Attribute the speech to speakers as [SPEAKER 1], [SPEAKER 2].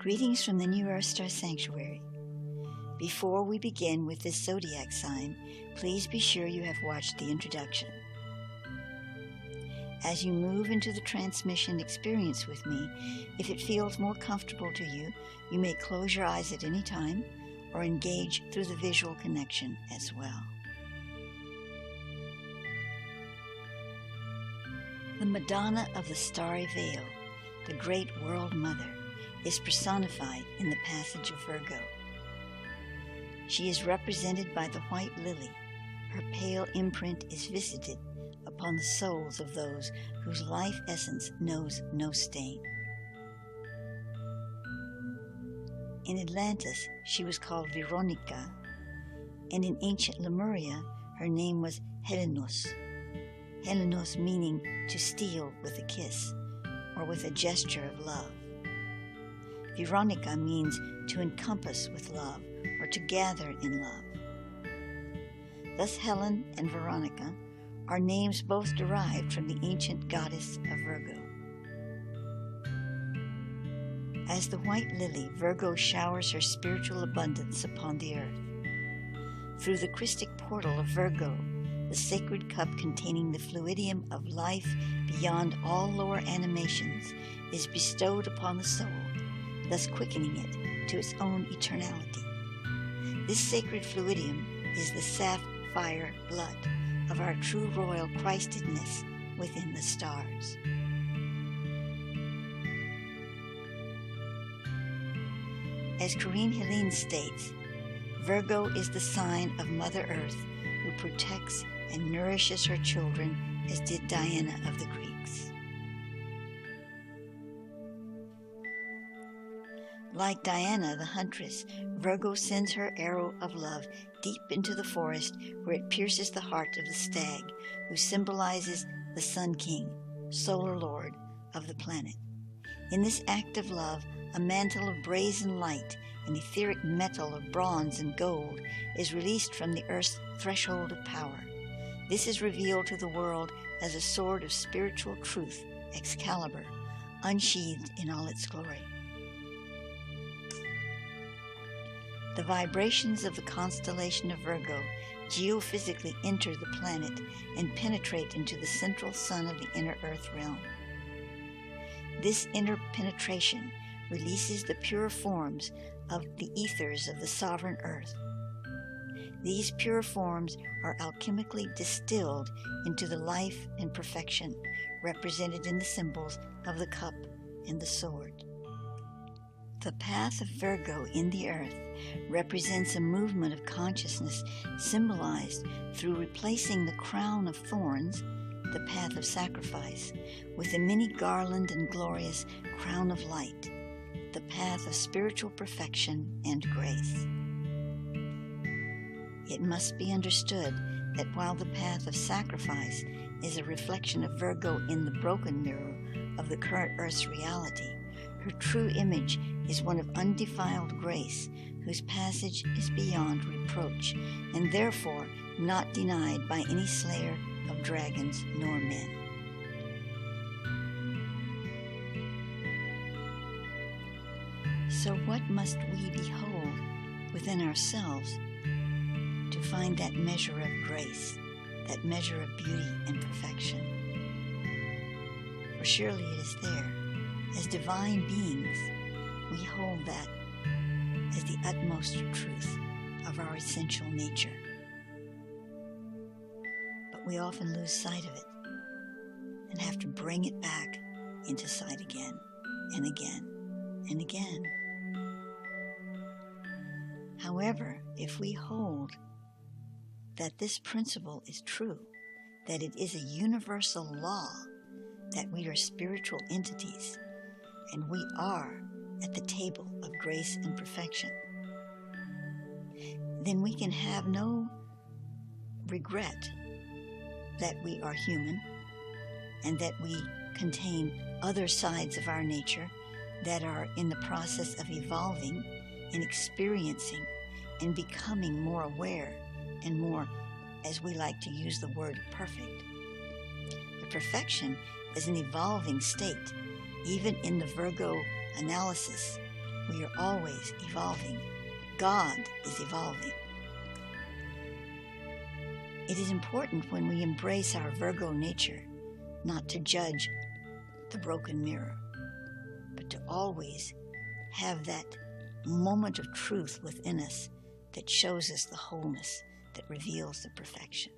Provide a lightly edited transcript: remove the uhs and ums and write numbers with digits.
[SPEAKER 1] Greetings from the New Earth Star Sanctuary. Before we begin with this zodiac sign, please be sure you have watched the introduction. As you move into the transmission experience with me, if it feels more comfortable to you, you may close your eyes at any time or engage through the visual connection as well. The Madonna of the Starry Veil, the Great World Mother, is personified in the passage of Virgo. She is represented by the white lily. Her pale imprint is visited upon the souls of those whose life essence knows no stain. In Atlantis, she was called Veronica, and in ancient Lemuria, her name was Helenos. Helenos meaning to steal with a kiss, or with a gesture of love. Veronica means to encompass with love, or to gather in love. Thus Helen and Veronica are names both derived from the ancient goddess of Virgo. As the white lily, Virgo showers her spiritual abundance upon the earth. Through the Christic portal of Virgo, the sacred cup containing the fluidium of life beyond all lower animations is bestowed upon the soul, thus quickening it to its own eternality. This sacred fluidium is the sapphire blood of our true royal Christedness within the stars. As Corinne Helene states, Virgo is the sign of Mother Earth who protects and nourishes her children, as did Diana of the Greeks. Like Diana the huntress, Virgo sends her arrow of love deep into the forest where it pierces the heart of the stag, who symbolizes the Sun King, solar lord of the planet. In this act of love, a mantle of brazen light, an etheric metal of bronze and gold, is released from the earth's threshold of power. This is revealed to the world as a sword of spiritual truth, Excalibur, unsheathed in all its glory. The vibrations of the constellation of Virgo geophysically enter the planet and penetrate into the central sun of the inner earth realm. This inner penetration releases the pure forms of the ethers of the sovereign earth. These pure forms are alchemically distilled into the life and perfection represented in the symbols of the cup and the sword. The path of Virgo in the earth represents a movement of consciousness symbolized through replacing the crown of thorns, the path of sacrifice, with the many garland and glorious crown of light, the path of spiritual perfection and grace. It must be understood that while the path of sacrifice is a reflection of Virgo in the broken mirror of the current Earth's reality, her true image is one of undefiled grace, whose passage is beyond reproach, and therefore not denied by any slayer of dragons nor men. So what must we behold within ourselves to find that measure of grace, that measure of beauty and perfection? For surely it is there. As divine beings, we hold that as the utmost truth of our essential nature. But we often lose sight of it and have to bring it back into sight again and again and again. However, if we hold that this principle is true, that it is a universal law, that we are spiritual entities, and we are at the table of grace and perfection, then we can have no regret that we are human and that we contain other sides of our nature that are in the process of evolving and experiencing and becoming more aware and more, as we like to use the word, perfect. But perfection is an evolving state. Even in the Virgo analysis, We are always evolving. God is evolving. It is important when we embrace our Virgo nature not to judge the broken mirror, but to always have that moment of truth within us that shows us the wholeness, that reveals the perfection.